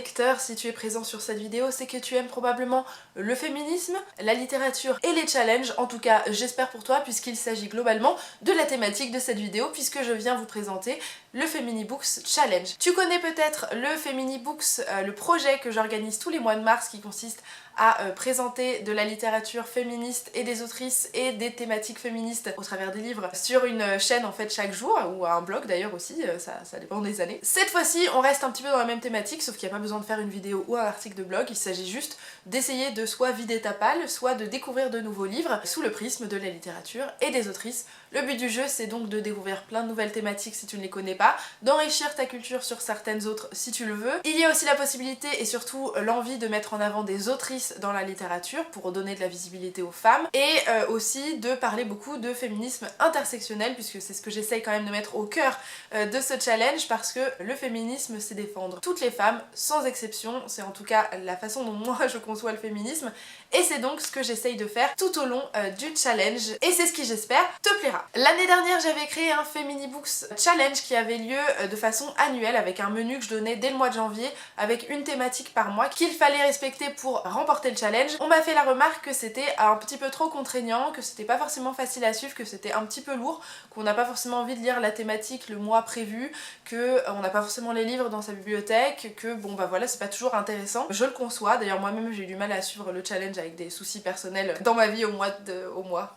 lecteur, si tu es présent sur cette vidéo, c'est que tu aimes probablement le féminisme, la littérature et les challenges. En tout cas, j'espère pour toi, puisqu'il s'agit globalement de la thématique de cette vidéo, puisque je viens vous présenter le Feminibooks Challenge. Tu connais peut-être le Feminibooks, le projet que j'organise tous les mois de mars qui consiste à présenter de la littérature féministe et des autrices et des thématiques féministes au travers des livres sur une chaîne en fait chaque jour, ou à un blog d'ailleurs aussi, ça dépend des années. Cette fois-ci on reste un petit peu dans la même thématique, sauf qu'il n'y a pas besoin de faire une vidéo ou un article de blog, il s'agit juste d'essayer de soit vider ta palle, soit de découvrir de nouveaux livres sous le prisme de la littérature et des autrices. Le but du jeu c'est donc de découvrir plein de nouvelles thématiques si tu ne les connais pas, d'enrichir ta culture sur certaines autres si tu le veux. Il y a aussi la possibilité et surtout l'envie de mettre en avant des autrices dans la littérature pour donner de la visibilité aux femmes, et aussi de parler beaucoup de féminisme intersectionnel, puisque c'est ce que j'essaye quand même de mettre au cœur de ce challenge, parce que le féminisme c'est défendre toutes les femmes sans exception, c'est en tout cas la façon dont moi je conçois le féminisme, et c'est donc ce que j'essaye de faire tout au long du challenge, et c'est ce qui j'espère te plaira. L'année dernière j'avais créé un Feminibooks Challenge qui avait lieu de façon annuelle avec un menu que je donnais dès le mois de janvier avec une thématique par mois qu'il fallait respecter pour remporter le challenge. On m'a fait la remarque que c'était un petit peu trop contraignant, que c'était pas forcément facile à suivre, que c'était un petit peu lourd, qu'on n'a pas forcément envie de lire la thématique le mois prévu, que on n'a pas forcément les livres dans sa bibliothèque, que bon bah voilà c'est pas toujours intéressant. Je le conçois, d'ailleurs moi-même j'ai eu du mal à suivre le challenge avec des soucis personnels dans ma vie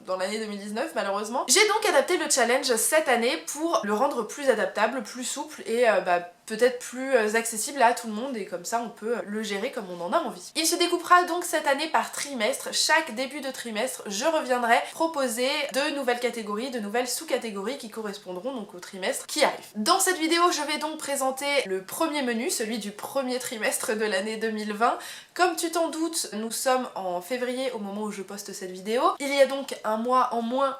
dans l'année 2019 malheureusement. J'ai donc adapté le challenge cette année pour le rendre plus adaptable, plus souple et peut-être plus accessible à tout le monde, et comme ça on peut le gérer comme on en a envie. Il se découpera donc cette année par trimestre. Chaque début de trimestre, je reviendrai proposer de nouvelles catégories, de nouvelles sous-catégories qui correspondront donc au trimestre qui arrive. Dans cette vidéo, je vais donc présenter le premier menu, celui du premier trimestre de l'année 2020. Comme tu t'en doutes, nous sommes en février au moment où je poste cette vidéo. Il y a donc un mois en moins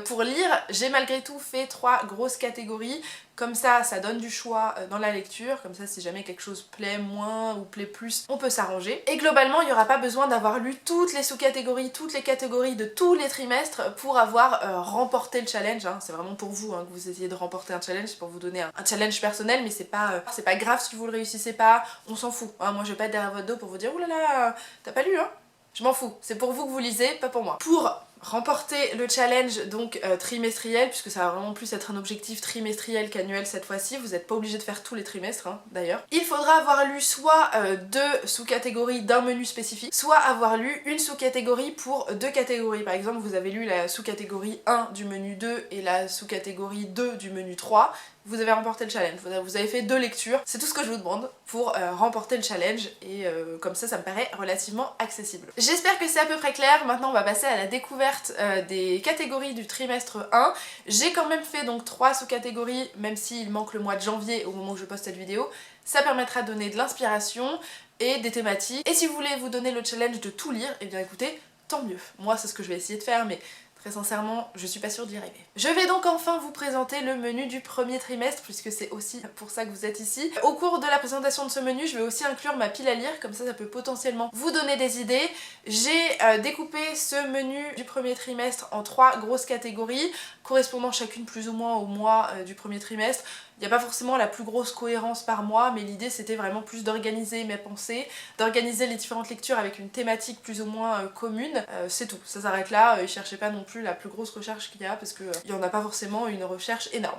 pour lire. J'ai malgré tout fait 3 grosses catégories. Comme ça donne du choix dans la lecture, comme ça si jamais quelque chose plaît moins ou plaît plus, on peut s'arranger. Et globalement, il n'y aura pas besoin d'avoir lu toutes les sous-catégories, toutes les catégories de tous les trimestres pour avoir remporté le challenge. Hein. C'est vraiment pour vous que vous essayez de remporter un challenge, c'est pour vous donner un challenge personnel, mais c'est pas grave si vous le réussissez pas, on s'en fout. Hein. Moi je vais pas être derrière votre dos pour vous dire « Oulala, t'as pas lu hein ?» Je m'en fous, c'est pour vous que vous lisez, pas pour moi. Pour remporter le challenge donc trimestriel, puisque ça va vraiment plus être un objectif trimestriel qu'annuel cette fois-ci, vous n'êtes pas obligé de faire tous les trimestres hein, d'ailleurs. Il faudra avoir lu soit 2 sous-catégories d'un menu spécifique, soit avoir lu une sous-catégorie pour 2 catégories. Par exemple, vous avez lu la sous-catégorie 1 du menu 2 et la sous-catégorie 2 du menu 3, vous avez remporté le challenge, vous avez fait 2 lectures, c'est tout ce que je vous demande pour remporter le challenge, et comme ça me paraît relativement accessible. J'espère que c'est à peu près clair. Maintenant on va passer à la découverte des catégories du trimestre 1. J'ai quand même fait donc 3 sous-catégories, même s'il manque le mois de janvier au moment où je poste cette vidéo. Ça permettra de donner de l'inspiration et des thématiques, et si vous voulez vous donner le challenge de tout lire, et bien écoutez, tant mieux. Moi c'est ce que je vais essayer de faire, mais très sincèrement, je suis pas sûre d'y arriver. Je vais donc enfin vous présenter le menu du premier trimestre, puisque c'est aussi pour ça que vous êtes ici. Au cours de la présentation de ce menu, je vais aussi inclure ma pile à lire, comme ça peut potentiellement vous donner des idées. J'ai découpé ce menu du premier trimestre en 3 grosses catégories, correspondant chacune plus ou moins au mois du premier trimestre. Il n'y a pas forcément la plus grosse cohérence par mois, mais l'idée c'était vraiment plus d'organiser mes pensées, d'organiser les différentes lectures avec une thématique plus ou moins commune. C'est tout, ça s'arrête là, cherchez pas non plus la plus grosse recherche qu'il y a, parce que il n'y en a pas forcément une recherche énorme.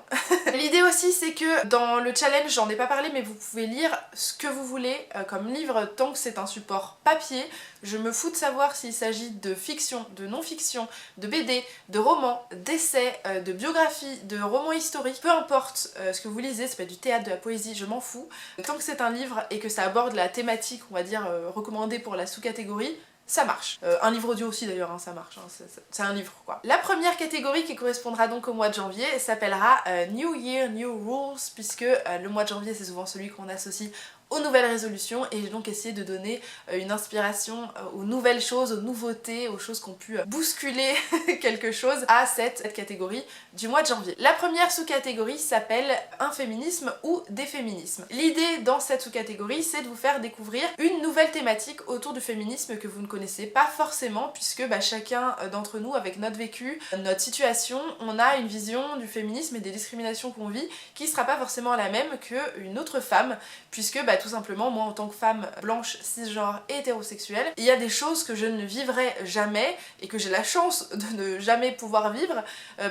L'idée aussi c'est que dans le challenge, j'en ai pas parlé, mais vous pouvez lire ce que vous voulez comme livre tant que c'est un support papier. Je me fous de savoir s'il s'agit de fiction, de non-fiction, de BD, de romans, d'essais, de biographies, de romans historiques, peu importe ce que vous lisez, ça peut être du théâtre, de la poésie, je m'en fous. Tant que c'est un livre et que ça aborde la thématique, on va dire, recommandée pour la sous-catégorie, ça marche. Un livre audio aussi d'ailleurs, hein, ça marche, hein, c'est un livre quoi. La première catégorie qui correspondra donc au mois de janvier s'appellera New Year, New Rules, puisque le mois de janvier c'est souvent celui qu'on associe aux nouvelles résolutions, et j'ai donc essayé de donner une inspiration aux nouvelles choses, aux nouveautés, aux choses qui ont pu bousculer quelque chose à cette catégorie du mois de janvier. La première sous-catégorie s'appelle un féminisme ou des féminismes. L'idée dans cette sous-catégorie c'est de vous faire découvrir une nouvelle thématique autour du féminisme que vous ne connaissez pas forcément, puisque chacun d'entre nous avec notre vécu, notre situation, on a une vision du féminisme et des discriminations qu'on vit qui sera pas forcément la même qu'une autre femme, puisque tout simplement moi en tant que femme blanche, cisgenre et hétérosexuelle, il y a des choses que je ne vivrai jamais et que j'ai la chance de ne jamais pouvoir vivre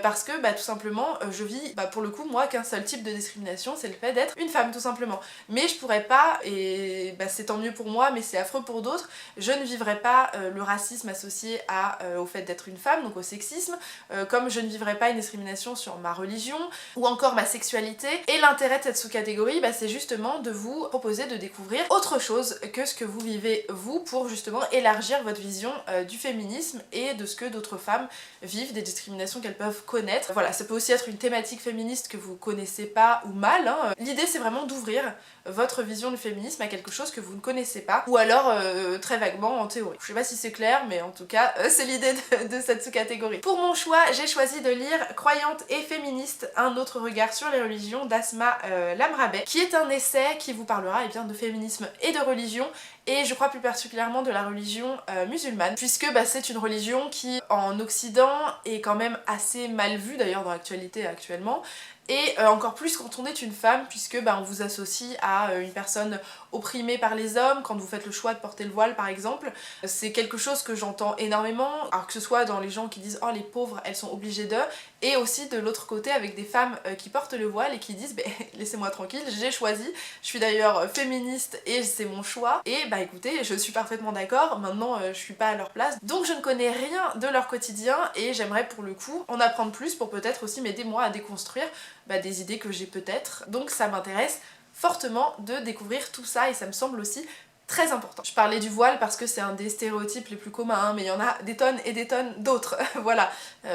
parce que tout simplement je vis pour le coup moi qu'un seul type de discrimination, c'est le fait d'être une femme tout simplement. Mais je pourrais pas, et c'est tant mieux pour moi mais c'est affreux pour d'autres, je ne vivrai pas le racisme associé au fait d'être une femme, donc au sexisme, comme je ne vivrai pas une discrimination sur ma religion ou encore ma sexualité. Et l'intérêt de cette sous-catégorie, c'est justement de vous proposer de découvrir autre chose que ce que vous vivez vous, pour justement élargir votre vision du féminisme et de ce que d'autres femmes vivent, des discriminations qu'elles peuvent connaître. Voilà, ça peut aussi être une thématique féministe que vous connaissez pas ou mal, hein. L'idée c'est vraiment d'ouvrir votre vision du féminisme à quelque chose que vous ne connaissez pas, ou alors très vaguement en théorie. Je sais pas si c'est clair, mais en tout cas c'est l'idée de cette sous-catégorie. Pour mon choix, j'ai choisi de lire Croyante et féministe, un autre regard sur les religions d'Asma Lamrabe, qui est un essai qui vous parlera de féminisme et de religion, et je crois plus particulièrement de la religion musulmane, puisque c'est une religion qui en Occident est quand même assez mal vue, d'ailleurs dans l'actualité actuellement, et encore plus quand on est une femme, puisque on vous associe à une personne opprimée par les hommes quand vous faites le choix de porter le voile par exemple. C'est quelque chose que j'entends énormément, alors que ce soit dans les gens qui disent oh les pauvres elles sont obligées d'eux, et aussi de l'autre côté avec des femmes qui portent le voile et qui disent laissez-moi tranquille, j'ai choisi, je suis d'ailleurs féministe et c'est mon choix, et écoutez je suis parfaitement d'accord, maintenant je suis pas à leur place, donc je ne connais rien de leur quotidien et j'aimerais pour le coup en apprendre plus pour peut-être aussi m'aider moi à déconstruire des idées que j'ai peut-être, donc ça m'intéresse fortement de découvrir tout ça et ça me semble aussi très important. Je parlais du voile parce que c'est un des stéréotypes les plus communs, hein, mais il y en a des tonnes et des tonnes d'autres. Voilà,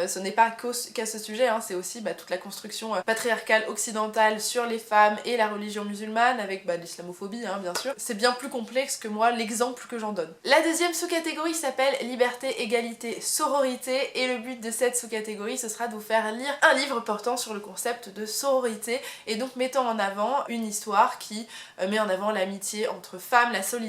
ce n'est pas qu'à ce sujet, hein, c'est aussi toute la construction patriarcale occidentale sur les femmes et la religion musulmane, avec l'islamophobie hein, bien sûr. C'est bien plus complexe que moi l'exemple que j'en donne. La deuxième sous-catégorie s'appelle liberté, égalité, sororité, et le but de cette sous-catégorie ce sera de vous faire lire un livre portant sur le concept de sororité, et donc mettant en avant une histoire qui met en avant l'amitié entre femmes, la solidarité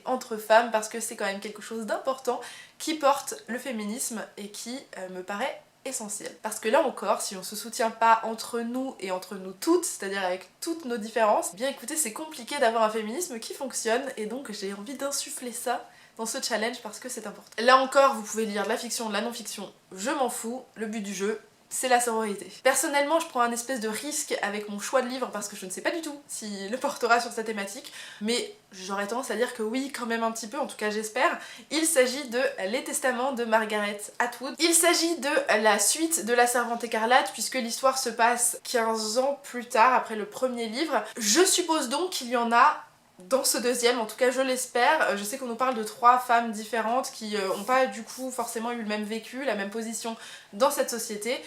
entre femmes, parce que c'est quand même quelque chose d'important qui porte le féminisme et qui me paraît essentiel. Parce que là encore, si on se soutient pas entre nous et entre nous toutes, c'est-à-dire avec toutes nos différences, bien écoutez c'est compliqué d'avoir un féminisme qui fonctionne, et donc j'ai envie d'insuffler ça dans ce challenge parce que c'est important. Là encore, vous pouvez lire de la fiction, de la non-fiction, je m'en fous, le but du jeu c'est la sororité. Personnellement, je prends un espèce de risque avec mon choix de livre parce que je ne sais pas du tout s'il le portera sur cette thématique, mais j'aurais tendance à dire que oui, quand même un petit peu, en tout cas j'espère. Il s'agit de Les Testaments de Margaret Atwood. Il s'agit de la suite de La Servante écarlate, puisque l'histoire se passe 15 ans plus tard, après le premier livre. Je suppose donc qu'il y en a dans ce deuxième, en tout cas je l'espère. Je sais qu'on nous parle de 3 femmes différentes qui n'ont pas du coup forcément eu le même vécu, la même position dans cette société,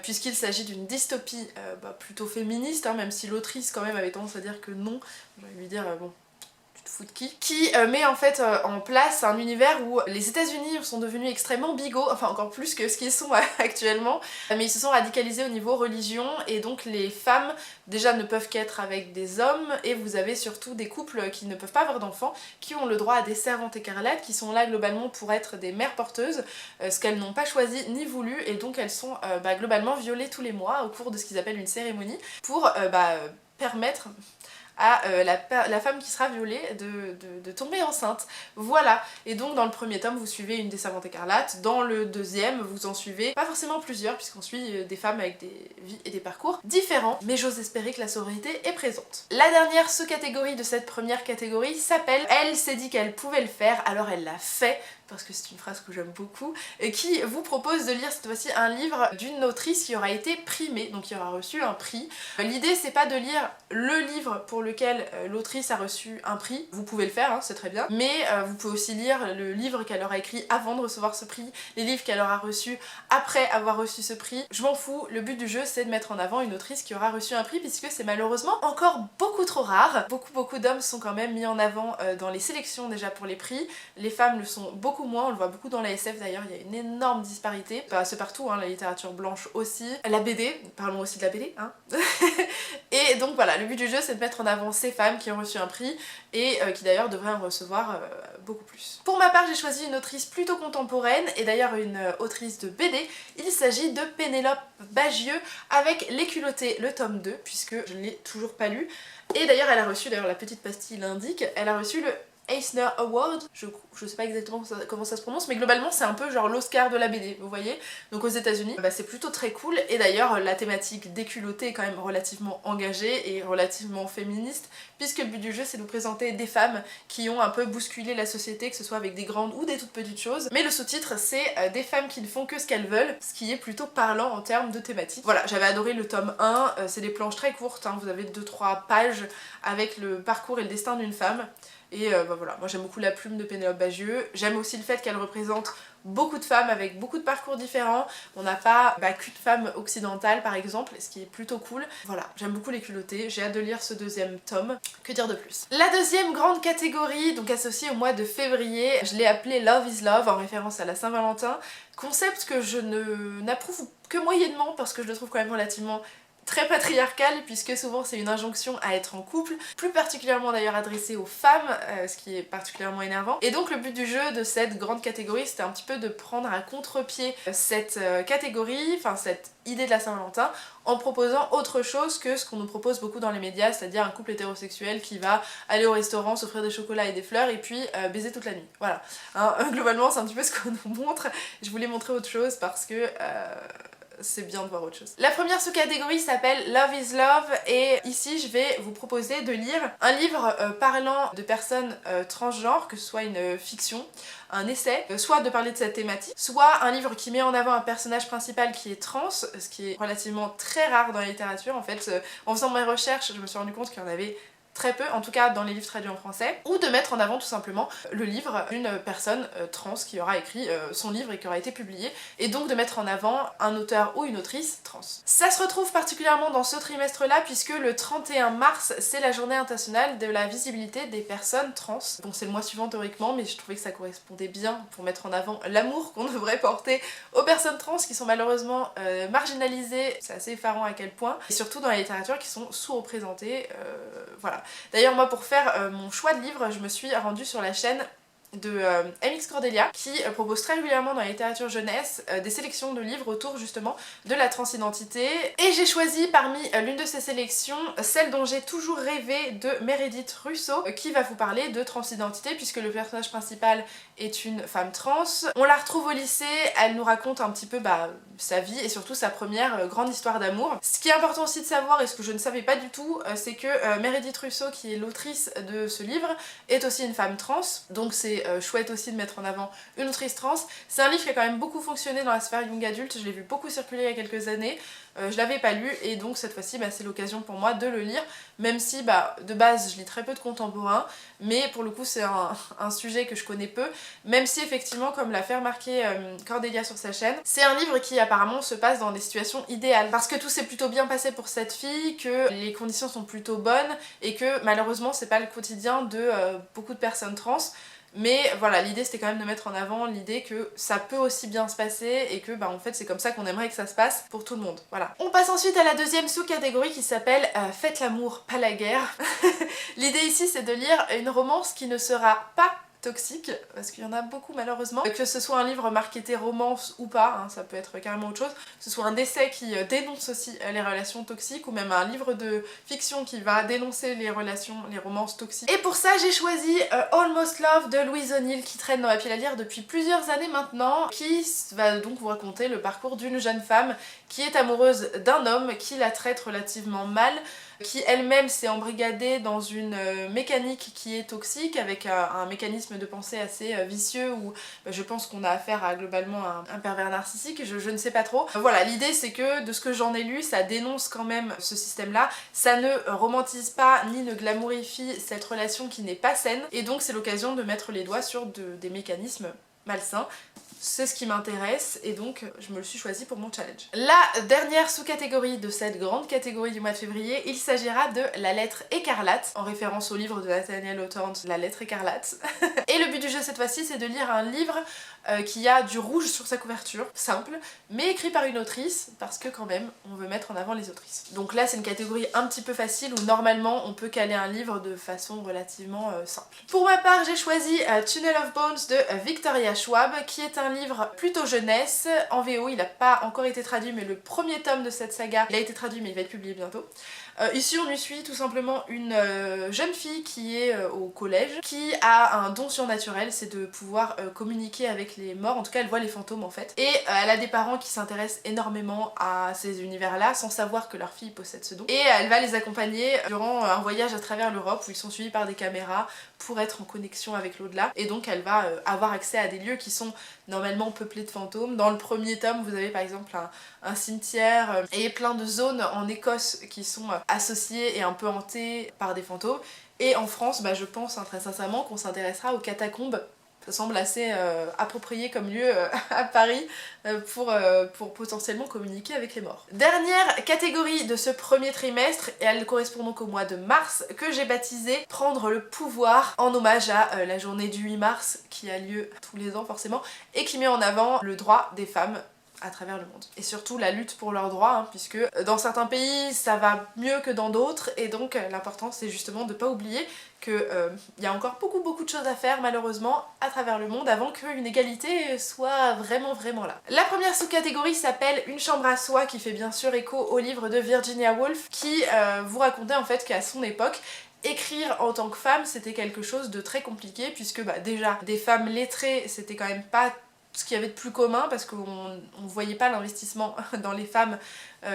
puisqu'il s'agit d'une dystopie plutôt féministe, hein, même si l'autrice quand même avait tendance à dire que non. J'ai envie de lui dire bon, tu te fous de qui met en fait en place un univers où les États-Unis sont devenus extrêmement bigots, enfin encore plus que ce qu'ils sont actuellement, mais ils se sont radicalisés au niveau religion, et donc les femmes déjà ne peuvent qu'être avec des hommes, et vous avez surtout des couples qui ne peuvent pas avoir d'enfants, qui ont le droit à des servantes écarlates, qui sont là globalement pour être des mères porteuses, ce qu'elles n'ont pas choisi ni voulu, et donc elles sont globalement violées tous les mois au cours de ce qu'ils appellent une cérémonie, pour permettre à la femme qui sera violée de tomber enceinte. Voilà, et donc dans le premier tome vous suivez une des servantes écarlates, dans le deuxième vous en suivez pas forcément plusieurs puisqu'on suit des femmes avec des vies et des parcours différents, mais j'ose espérer que la sororité est présente. La dernière sous-catégorie de cette première catégorie s'appelle Elle s'est dit qu'elle pouvait le faire, alors elle l'a fait, parce que c'est une phrase que j'aime beaucoup, et qui vous propose de lire cette fois-ci un livre d'une autrice qui aura été primée, donc qui aura reçu un prix. L'idée c'est pas de lire le livre pour lequel l'autrice a reçu un prix, vous pouvez le faire, hein, c'est très bien, mais vous pouvez aussi lire le livre qu'elle aura écrit avant de recevoir ce prix, les livres qu'elle aura reçus après avoir reçu ce prix. Je m'en fous, le but du jeu c'est de mettre en avant une autrice qui aura reçu un prix, puisque c'est malheureusement encore beaucoup trop rare. Beaucoup d'hommes sont quand même mis en avant dans les sélections déjà pour les prix, les femmes le sont beaucoup moins, on le voit beaucoup dans la SF d'ailleurs, il y a une énorme disparité, c'est partout, hein, la littérature blanche aussi, la BD, parlons aussi de la BD, hein. Et donc voilà, le but du jeu c'est de mettre en avant avant ces femmes qui ont reçu un prix et qui d'ailleurs devraient en recevoir beaucoup plus. Pour ma part, j'ai choisi une autrice plutôt contemporaine et d'ailleurs une autrice de BD. Il s'agit de Pénélope Bagieux avec Les Culottés, le tome 2, puisque je ne l'ai toujours pas lu. Et d'ailleurs elle a reçu, d'ailleurs la petite pastille l'indique, elle a reçu le Eisner Award, je sais pas exactement comment ça se prononce, mais globalement c'est un peu genre l'Oscar de la BD, vous voyez. Donc aux États-Unis, c'est plutôt très cool. Et d'ailleurs la thématique des culottés est quand même relativement engagée et relativement féministe, puisque le but du jeu c'est de vous présenter des femmes qui ont un peu bousculé la société, que ce soit avec des grandes ou des toutes petites choses. Mais le sous-titre c'est des femmes qui ne font que ce qu'elles veulent, ce qui est plutôt parlant en termes de thématique. Voilà, j'avais adoré le tome 1, c'est des planches très courtes, hein, vous avez 2-3 pages avec le parcours et le destin d'une femme. Et voilà, moi j'aime beaucoup la plume de Pénélope Bagieux, j'aime aussi le fait qu'elle représente beaucoup de femmes avec beaucoup de parcours différents. On n'a pas qu'une femme occidentale par exemple, ce qui est plutôt cool. Voilà, j'aime beaucoup Les Culottés, j'ai hâte de lire ce deuxième tome, que dire de plus. La deuxième grande catégorie, donc associée au mois de février, je l'ai appelée Love is Love en référence à la Saint-Valentin, concept que je n'approuve que moyennement parce que je le trouve quand même relativement très patriarcale, puisque souvent c'est une injonction à être en couple, plus particulièrement d'ailleurs adressée aux femmes, ce qui est particulièrement énervant. Et donc le but du jeu de cette grande catégorie c'était un petit peu de prendre à contre-pied cette catégorie, enfin cette idée de la Saint-Valentin, en proposant autre chose que ce qu'on nous propose beaucoup dans les médias, c'est-à-dire un couple hétérosexuel qui va aller au restaurant, s'offrir des chocolats et des fleurs et puis baiser toute la nuit. Voilà, hein, globalement c'est un petit peu ce qu'on nous montre. Je voulais montrer autre chose parce que c'est bien de voir autre chose. La première sous-catégorie s'appelle Love is Love et ici je vais vous proposer de lire un livre parlant de personnes transgenres, que ce soit une fiction, un essai, soit de parler de cette thématique, soit un livre qui met en avant un personnage principal qui est trans, ce qui est relativement très rare dans la littérature en fait. En faisant mes recherches, je me suis rendu compte qu'il y en avait très peu, en tout cas dans les livres traduits en français, ou de mettre en avant tout simplement le livre d'une personne trans qui aura écrit son livre et qui aura été publié, et donc de mettre en avant un auteur ou une autrice trans. Ça se retrouve particulièrement dans ce trimestre-là puisque le 31 mars c'est la journée internationale de la visibilité des personnes trans. Bon, c'est le mois suivant théoriquement, mais je trouvais que ça correspondait bien pour mettre en avant l'amour qu'on devrait porter aux personnes trans qui sont malheureusement marginalisées, c'est assez effarant à quel point, et surtout dans la littérature qui sont sous-représentées, voilà. D'ailleurs moi pour faire mon choix de livre, je me suis rendue sur la chaîne de MX Cordelia qui propose très régulièrement dans la littérature jeunesse des sélections de livres autour justement de la transidentité, et j'ai choisi parmi l'une de ces sélections celle dont j'ai toujours rêvé de Meredith Russo qui va vous parler de transidentité puisque le personnage principal est une femme trans. On la retrouve au lycée, elle nous raconte un petit peu sa vie et surtout sa première grande histoire d'amour. Ce qui est important aussi de savoir et ce que je ne savais pas du tout, c'est que Meredith Russo qui est l'autrice de ce livre est aussi une femme trans, donc c'est chouette aussi de mettre en avant une autrice trans. C'est un livre qui a quand même beaucoup fonctionné dans la sphère young adulte, je l'ai vu beaucoup circuler il y a quelques années, je l'avais pas lu et donc cette fois-ci c'est l'occasion pour moi de le lire, même si de base je lis très peu de contemporains, mais pour le coup c'est un sujet que je connais peu, même si effectivement comme l'a fait remarquer Cordelia sur sa chaîne, c'est un livre qui apparemment se passe dans des situations idéales, parce que tout s'est plutôt bien passé pour cette fille, que les conditions sont plutôt bonnes et que malheureusement c'est pas le quotidien de beaucoup de personnes trans. Mais voilà, l'idée c'était quand même de mettre en avant l'idée que ça peut aussi bien se passer et que en fait c'est comme ça qu'on aimerait que ça se passe pour tout le monde. Voilà. On passe ensuite à la deuxième sous-catégorie qui s'appelle Faites l'amour, pas la guerre. L'idée ici c'est de lire une romance qui ne sera pas toxique, parce qu'il y en a beaucoup malheureusement, que ce soit un livre marketé romance ou pas, hein, ça peut être carrément autre chose, que ce soit un essai qui dénonce aussi les relations toxiques, ou même un livre de fiction qui va dénoncer les romances toxiques. Et pour ça j'ai choisi Almost Love de Louise O'Neill qui traîne dans ma pile à lire depuis plusieurs années maintenant, qui va donc vous raconter le parcours d'une jeune femme qui est amoureuse d'un homme qui la traite relativement mal, qui elle-même s'est embrigadée dans une mécanique qui est toxique, avec un mécanisme de pensée assez vicieux où je pense qu'on a affaire à globalement un pervers narcissique, je ne sais pas trop. Voilà, l'idée c'est que de ce que j'en ai lu, ça dénonce quand même ce système-là, ça ne romantise pas ni ne glamourifie cette relation qui n'est pas saine, et donc c'est l'occasion de mettre les doigts sur des mécanismes malsains. C'est ce qui m'intéresse et donc je me le suis choisi pour mon challenge. La dernière sous-catégorie de cette grande catégorie du mois de février, il s'agira de La Lettre Écarlate, en référence au livre de Nathaniel Hawthorne, La Lettre Écarlate. Et le but du jeu cette fois-ci c'est de lire un livre qui a du rouge sur sa couverture, simple, mais écrit par une autrice, parce que quand même, on veut mettre en avant les autrices. Donc là, c'est une catégorie un petit peu facile où normalement, on peut caler un livre de façon relativement simple. Pour ma part, j'ai choisi Tunnel of Bones de Victoria Schwab, qui est un livre plutôt jeunesse. En VO, il n'a pas encore été traduit, mais le premier tome de cette saga, il a été traduit, mais il va être publié bientôt. Ici on y suit tout simplement une jeune fille qui est au collège, qui a un don surnaturel, c'est de pouvoir communiquer avec les morts, en tout cas elle voit les fantômes en fait. Et elle a des parents qui s'intéressent énormément à ces univers là sans savoir que leur fille possède ce don. Et elle va les accompagner durant un voyage à travers l'Europe où ils sont suivis par des caméras pour être en connexion avec l'au-delà. Et donc elle va avoir accès à des lieux qui sont normalement peuplés de fantômes. Dans le premier tome vous avez par exemple un cimetière et plein de zones en Écosse qui sont associées et un peu hantées par des fantômes. Et en France, je pense très sincèrement qu'on s'intéressera aux catacombes. Ça semble assez approprié comme lieu à Paris pour potentiellement communiquer avec les morts. Dernière catégorie de ce premier trimestre, et elle correspond donc au mois de mars, que j'ai baptisé Prendre le pouvoir, en hommage à la journée du 8 mars qui a lieu tous les ans forcément, et qui met en avant le droit des femmes à travers le monde. Et surtout la lutte pour leurs droits, puisque dans certains pays ça va mieux que dans d'autres, et donc l'important c'est justement de pas oublier qu'il y a encore beaucoup de choses à faire malheureusement à travers le monde avant qu'une égalité soit vraiment là. La première sous-catégorie s'appelle Une chambre à soi, qui fait bien sûr écho au livre de Virginia Woolf, qui vous racontait en fait qu'à son époque, écrire en tant que femme c'était quelque chose de très compliqué, puisque déjà des femmes lettrées c'était quand même pas ce qu'il y avait de plus commun, parce qu'on voyait pas l'investissement dans les femmes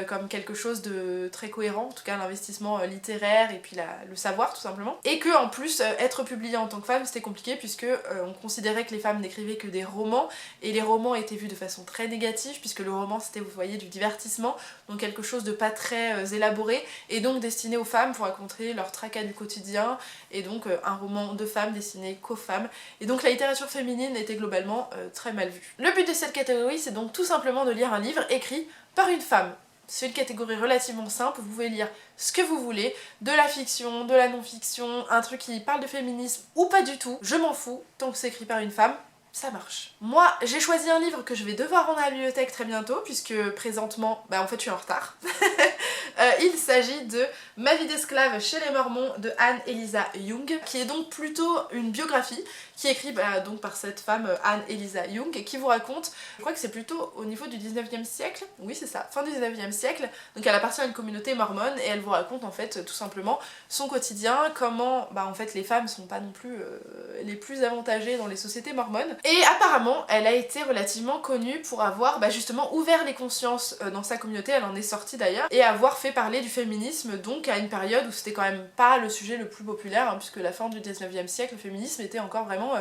comme quelque chose de très cohérent, en tout cas l'investissement littéraire et puis le savoir tout simplement. Et que en plus être publiée en tant que femme c'était compliqué, puisque on considérait que les femmes n'écrivaient que des romans, et les romans étaient vus de façon très négative, puisque le roman c'était, vous voyez, du divertissement, donc quelque chose de pas très élaboré, et donc destiné aux femmes pour raconter leur tracas du quotidien, et donc un roman de femmes destiné qu'aux femmes, et donc la littérature féminine était globalement très mal vue. Le but de cette catégorie c'est donc tout simplement de lire un livre écrit par une femme. C'est une catégorie relativement simple, vous pouvez lire ce que vous voulez, de la fiction, de la non-fiction, un truc qui parle de féminisme ou pas du tout, je m'en fous, tant que c'est écrit par une femme, ça marche. Moi, j'ai choisi un livre que je vais devoir rendre à la bibliothèque très bientôt, puisque présentement, en fait je suis en retard. Il s'agit de Ma vie d'esclave chez les Mormons de Anne-Eliza Young, qui est donc plutôt une biographie, qui est écrite donc par cette femme Anne-Eliza Young, et qui vous raconte, je crois que c'est plutôt au niveau du 19e siècle, oui c'est ça, fin du 19e siècle, donc elle appartient à une communauté mormone, et elle vous raconte en fait tout simplement son quotidien, comment en fait les femmes sont pas non plus les plus avantagées dans les sociétés mormones. Et apparemment elle a été relativement connue pour avoir justement ouvert les consciences dans sa communauté, elle en est sortie d'ailleurs, et avoir fait parler du féminisme donc à une période où c'était quand même pas le sujet le plus populaire, puisque la fin du 19e siècle, le féminisme était encore vraiment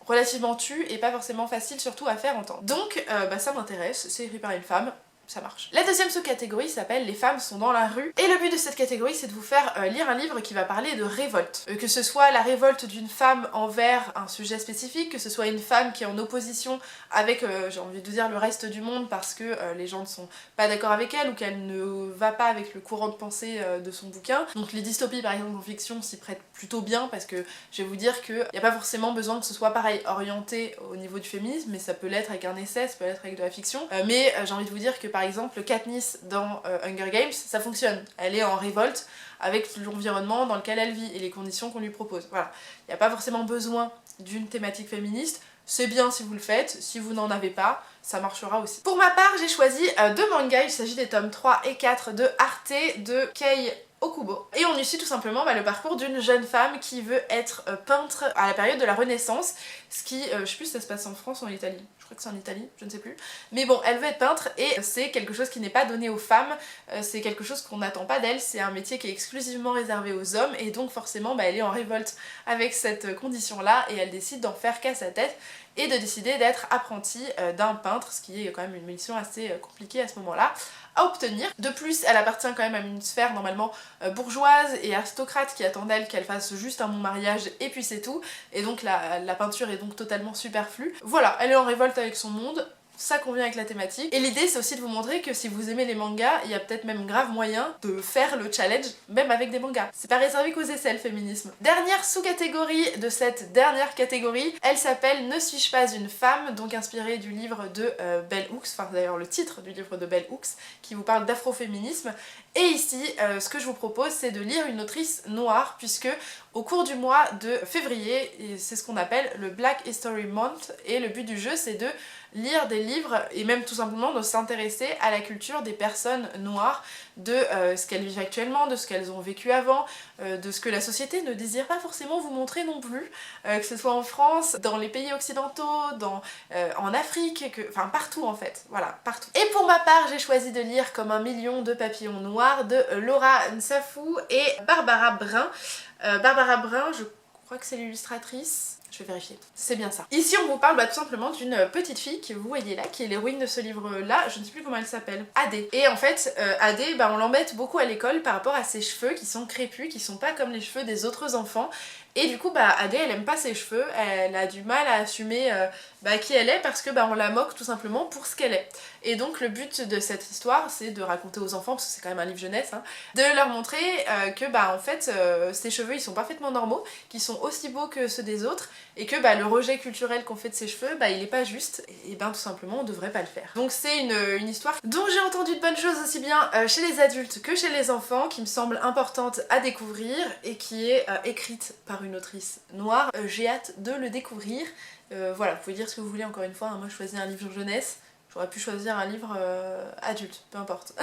relativement tu et pas forcément facile surtout à faire entendre. Donc ça m'intéresse, c'est écrit par une femme, ça marche. La deuxième sous-catégorie s'appelle Les femmes sont dans la rue, et le but de cette catégorie c'est de vous faire lire un livre qui va parler de révolte. Que ce soit la révolte d'une femme envers un sujet spécifique, que ce soit une femme qui est en opposition avec, j'ai envie de dire, le reste du monde parce que les gens ne sont pas d'accord avec elle ou qu'elle ne va pas avec le courant de pensée de son bouquin. Donc les dystopies par exemple en fiction s'y prêtent plutôt bien, parce que je vais vous dire qu'il n'y a pas forcément besoin que ce soit pareil orienté au niveau du féminisme, mais ça peut l'être avec un essai, ça peut l'être avec de la fiction. Mais j'ai envie de vous dire que par exemple Katniss dans Hunger Games, ça fonctionne. Elle est en révolte avec l'environnement dans lequel elle vit et les conditions qu'on lui propose. Voilà. Il n'y a pas forcément besoin d'une thématique féministe. C'est bien si vous le faites, si vous n'en avez pas, ça marchera aussi. Pour ma part, j'ai choisi deux mangas, il s'agit des tomes 3 et 4 de Arte de Kei Okubo. Et on y suit tout simplement le parcours d'une jeune femme qui veut être peintre à la période de la Renaissance, ce qui, je sais plus si ça se passe en France ou en Italie, je crois que c'est en Italie, je ne sais plus. Mais bon, elle veut être peintre et c'est quelque chose qui n'est pas donné aux femmes, c'est quelque chose qu'on n'attend pas d'elle, c'est un métier qui est exclusivement réservé aux hommes, et donc forcément elle est en révolte avec cette condition-là, et elle décide d'en faire qu'à sa tête et de décider d'être apprentie d'un peintre, ce qui est quand même une mission assez compliquée à ce moment-là à obtenir. De plus, elle appartient quand même à une sphère normalement bourgeoise et aristocrate qui attend d'elle qu'elle fasse juste un bon mariage et puis c'est tout, et donc la peinture est donc totalement superflue. Voilà, elle est en révolte avec son monde, ça convient avec la thématique. Et l'idée c'est aussi de vous montrer que si vous aimez les mangas, il y a peut-être même grave moyen de faire le challenge même avec des mangas. C'est pas réservé qu'aux essais le féminisme. Dernière sous-catégorie de cette dernière catégorie, elle s'appelle Ne suis-je pas une femme, donc inspirée du livre de Bell Hooks, enfin d'ailleurs le titre du livre de Bell Hooks qui vous parle d'afroféminisme. Et ici, ce que je vous propose, c'est de lire une autrice noire, puisque au cours du mois de février, c'est ce qu'on appelle le Black History Month, et le but du jeu, c'est de lire des livres, et même tout simplement de s'intéresser à la culture des personnes noires, de ce qu'elles vivent actuellement, de ce qu'elles ont vécu avant, de ce que la société ne désire pas forcément vous montrer non plus, que ce soit en France, dans les pays occidentaux, en Afrique, enfin partout en fait, voilà, partout. Et pour ma part, j'ai choisi de lire Comme un million de papillons noirs de Laura Nsafou et Barbara Brun. Barbara Brun, je crois que c'est l'illustratrice. Je vais vérifier. C'est bien ça. Ici, on vous parle tout simplement d'une petite fille que vous voyez là, qui est l'héroïne de ce livre-là. Je ne sais plus comment elle s'appelle. Adé. Et en fait, Adé, on l'embête beaucoup à l'école par rapport à ses cheveux qui sont crépus, qui sont pas comme les cheveux des autres enfants. Et du coup, Adé, elle aime pas ses cheveux, elle a du mal à assumer qui elle est parce que on la moque tout simplement pour ce qu'elle est. Et donc le but de cette histoire, c'est de raconter aux enfants, parce que c'est quand même un livre jeunesse, hein, de leur montrer que en fait, ses cheveux ils sont parfaitement normaux, qu'ils sont aussi beaux que ceux des autres, et que le rejet culturel qu'on fait de ses cheveux, il est pas juste, et tout simplement on devrait pas le faire. Donc c'est une histoire dont j'ai entendu de bonnes choses aussi bien chez les adultes que chez les enfants, qui me semble importante à découvrir, et qui est écrite par une autrice noire. J'ai hâte de le découvrir. Voilà, vous pouvez dire ce que vous voulez encore une fois, hein, moi je choisis un livre jeunesse. J'aurais pu choisir un livre adulte, peu importe.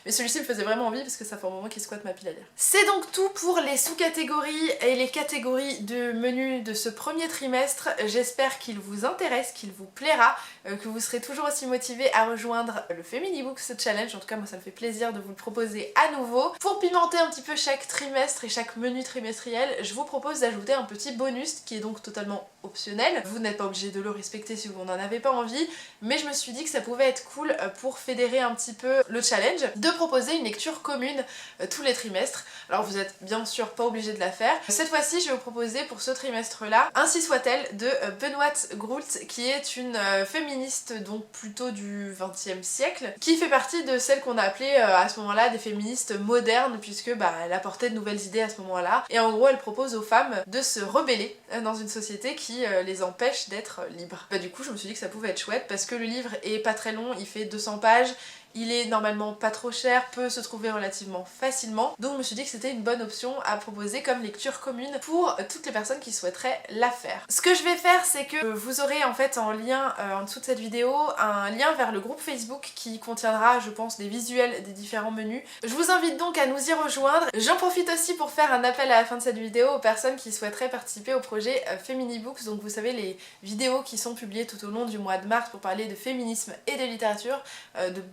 Mais celui-ci me faisait vraiment envie parce que ça fait un moment qu'il squatte ma pile à lire. C'est donc tout pour les sous-catégories et les catégories de menu de ce premier trimestre. J'espère qu'il vous intéresse, qu'il vous plaira, que vous serez toujours aussi motivés à rejoindre le Feminibooks Challenge. En tout cas, moi ça me fait plaisir de vous le proposer à nouveau. Pour pimenter un petit peu chaque trimestre et chaque menu trimestriel, je vous propose d'ajouter un petit bonus qui est donc totalement optionnel. Vous n'êtes pas obligé de le respecter si vous n'en avez pas envie, mais je me suis dit que ça pouvait être cool pour fédérer un petit peu le challenge, de proposer une lecture commune tous les trimestres. Alors vous êtes bien sûr pas obligé de la faire. Cette fois-ci, je vais vous proposer pour ce trimestre-là Ainsi soit-elle de Benoît Groult, qui est une féministe donc plutôt du XXe siècle, qui fait partie de celles qu'on a appelées à ce moment-là des féministes modernes, puisque elle apportait de nouvelles idées à ce moment-là. Et en gros, elle propose aux femmes de se rebeller dans une société qui les empêche d'être libres. Du coup, je me suis dit que ça pouvait être chouette parce que le livre est pas très long, il fait 200 pages, il est normalement pas trop cher, peut se trouver relativement facilement, donc je me suis dit que c'était une bonne option à proposer comme lecture commune pour toutes les personnes qui souhaiteraient la faire. Ce que je vais faire, c'est que vous aurez en fait en lien en dessous de cette vidéo un lien vers le groupe Facebook qui contiendra, je pense, des visuels des différents menus. Je vous invite donc à nous y rejoindre. J'en profite aussi pour faire un appel à la fin de cette vidéo aux personnes qui souhaiteraient participer au projet Feminibooks, donc vous savez les vidéos qui sont publiées tout au long du mois de mars pour parler de féminisme et de littérature,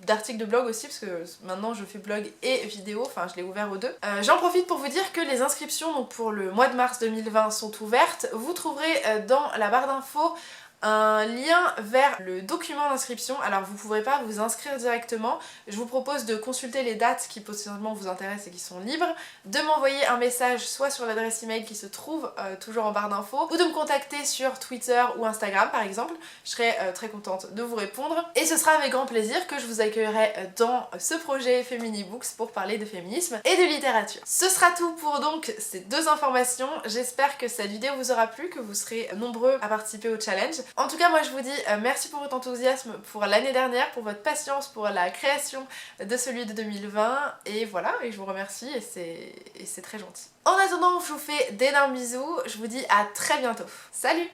d'articles de blog aussi, parce que maintenant je fais blog et vidéo, enfin je l'ai ouvert aux deux. J'en profite pour vous dire que les inscriptions donc pour le mois de mars 2020 sont ouvertes. Vous trouverez dans la barre d'infos un lien vers le document d'inscription. Alors vous ne pourrez pas vous inscrire directement, je vous propose de consulter les dates qui potentiellement vous intéressent et qui sont libres, de m'envoyer un message soit sur l'adresse email qui se trouve toujours en barre d'infos, ou de me contacter sur Twitter ou Instagram par exemple. Je serai très contente de vous répondre, et ce sera avec grand plaisir que je vous accueillerai dans ce projet Feminibooks pour parler de féminisme et de littérature. Ce sera tout pour donc ces deux informations. J'espère que cette vidéo vous aura plu, que vous serez nombreux à participer au challenge. En tout cas, moi je vous dis merci pour votre enthousiasme pour l'année dernière, pour votre patience, pour la création de celui de 2020, et voilà, et je vous remercie, et c'est très gentil. En attendant, je vous fais d'énormes bisous, je vous dis à très bientôt. Salut!